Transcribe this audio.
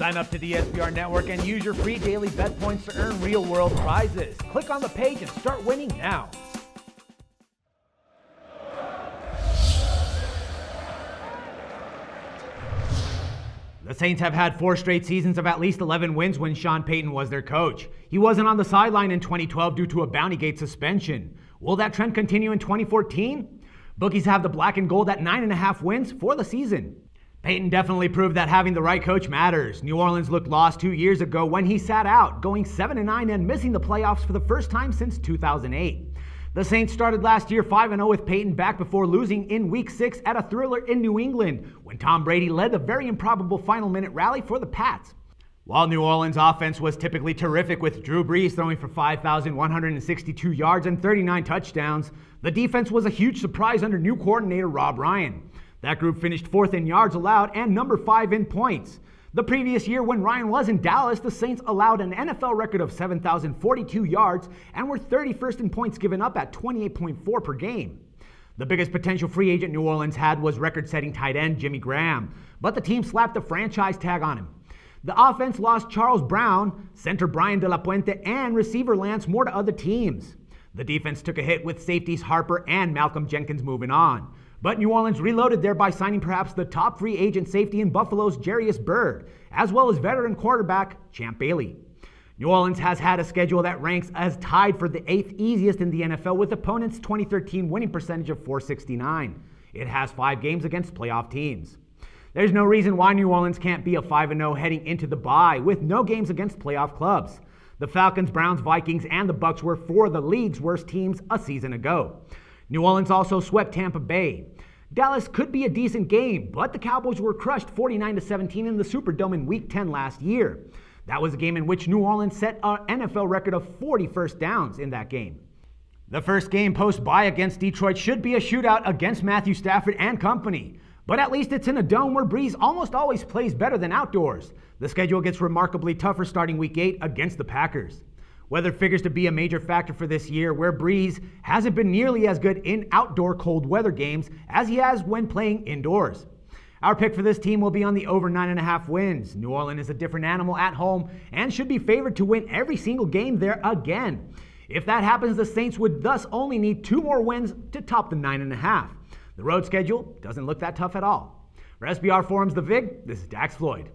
Sign up to the SBR Network and use your free daily bet points to earn real-world prizes. Click on the page and start winning now. The Saints have had 4 straight seasons of at least 11 wins when Sean Payton was their coach. He wasn't on the sideline in 2012 due to a Bountygate suspension. Will that trend continue in 2014? Bookies have the black and gold at 9.5 wins for the season. Payton definitely proved that having the right coach matters. New Orleans looked lost 2 years ago when he sat out, going 7-9 and missing the playoffs for the first time since 2008. The Saints started last year 5-0 with Payton back before losing in Week 6 at a thriller in New England when Tom Brady led the very improbable final minute rally for the Pats. While New Orleans' offense was typically terrific with Drew Brees throwing for 5,162 yards and 39 touchdowns, the defense was a huge surprise under new coordinator Rob Ryan. That group finished 4th in yards allowed and number 5 in points. The previous year when Ryan was in Dallas, the Saints allowed an NFL record of 7,042 yards and were 31st in points given up at 28.4 per game. The biggest potential free agent New Orleans had was record-setting tight end Jimmy Graham, but the team slapped the franchise tag on him. The offense lost Charles Brown, center Brian De La Puente, and receiver Lance Moore to other teams. The defense took a hit with safeties Harper and Malcolm Jenkins moving on. But New Orleans reloaded there by signing perhaps the top free agent safety in Buffalo's Jarius Byrd, as well as veteran quarterback Champ Bailey. New Orleans has had a schedule that ranks as tied for the 8th easiest in the NFL with opponents' 2013 winning percentage of .469. It has 5 games against playoff teams. There's no reason why New Orleans can't be a 5-0 heading into the bye with no games against playoff clubs. The Falcons, Browns, Vikings, and the Bucs were 4 of the league's worst teams a season ago. New Orleans also swept Tampa Bay. Dallas could be a decent game, but the Cowboys were crushed 49-17 in the Superdome in Week 10 last year. That was a game in which New Orleans set an NFL record of 40 first downs in that game. The first game post-bye against Detroit should be a shootout against Matthew Stafford and company. But at least it's in a dome where Brees almost always plays better than outdoors. The schedule gets remarkably tougher starting Week 8 against the Packers. Weather figures to be a major factor for this year, where Brees hasn't been nearly as good in outdoor cold weather games as he has when playing indoors. Our pick for this team will be on the over 9.5 wins. New Orleans is a different animal at home and should be favored to win every single game there again. If that happens, the Saints would thus only need 2 more wins to top the 9.5. The road schedule doesn't look that tough at all. For SBR Forums The Vig, this is Dax Floyd.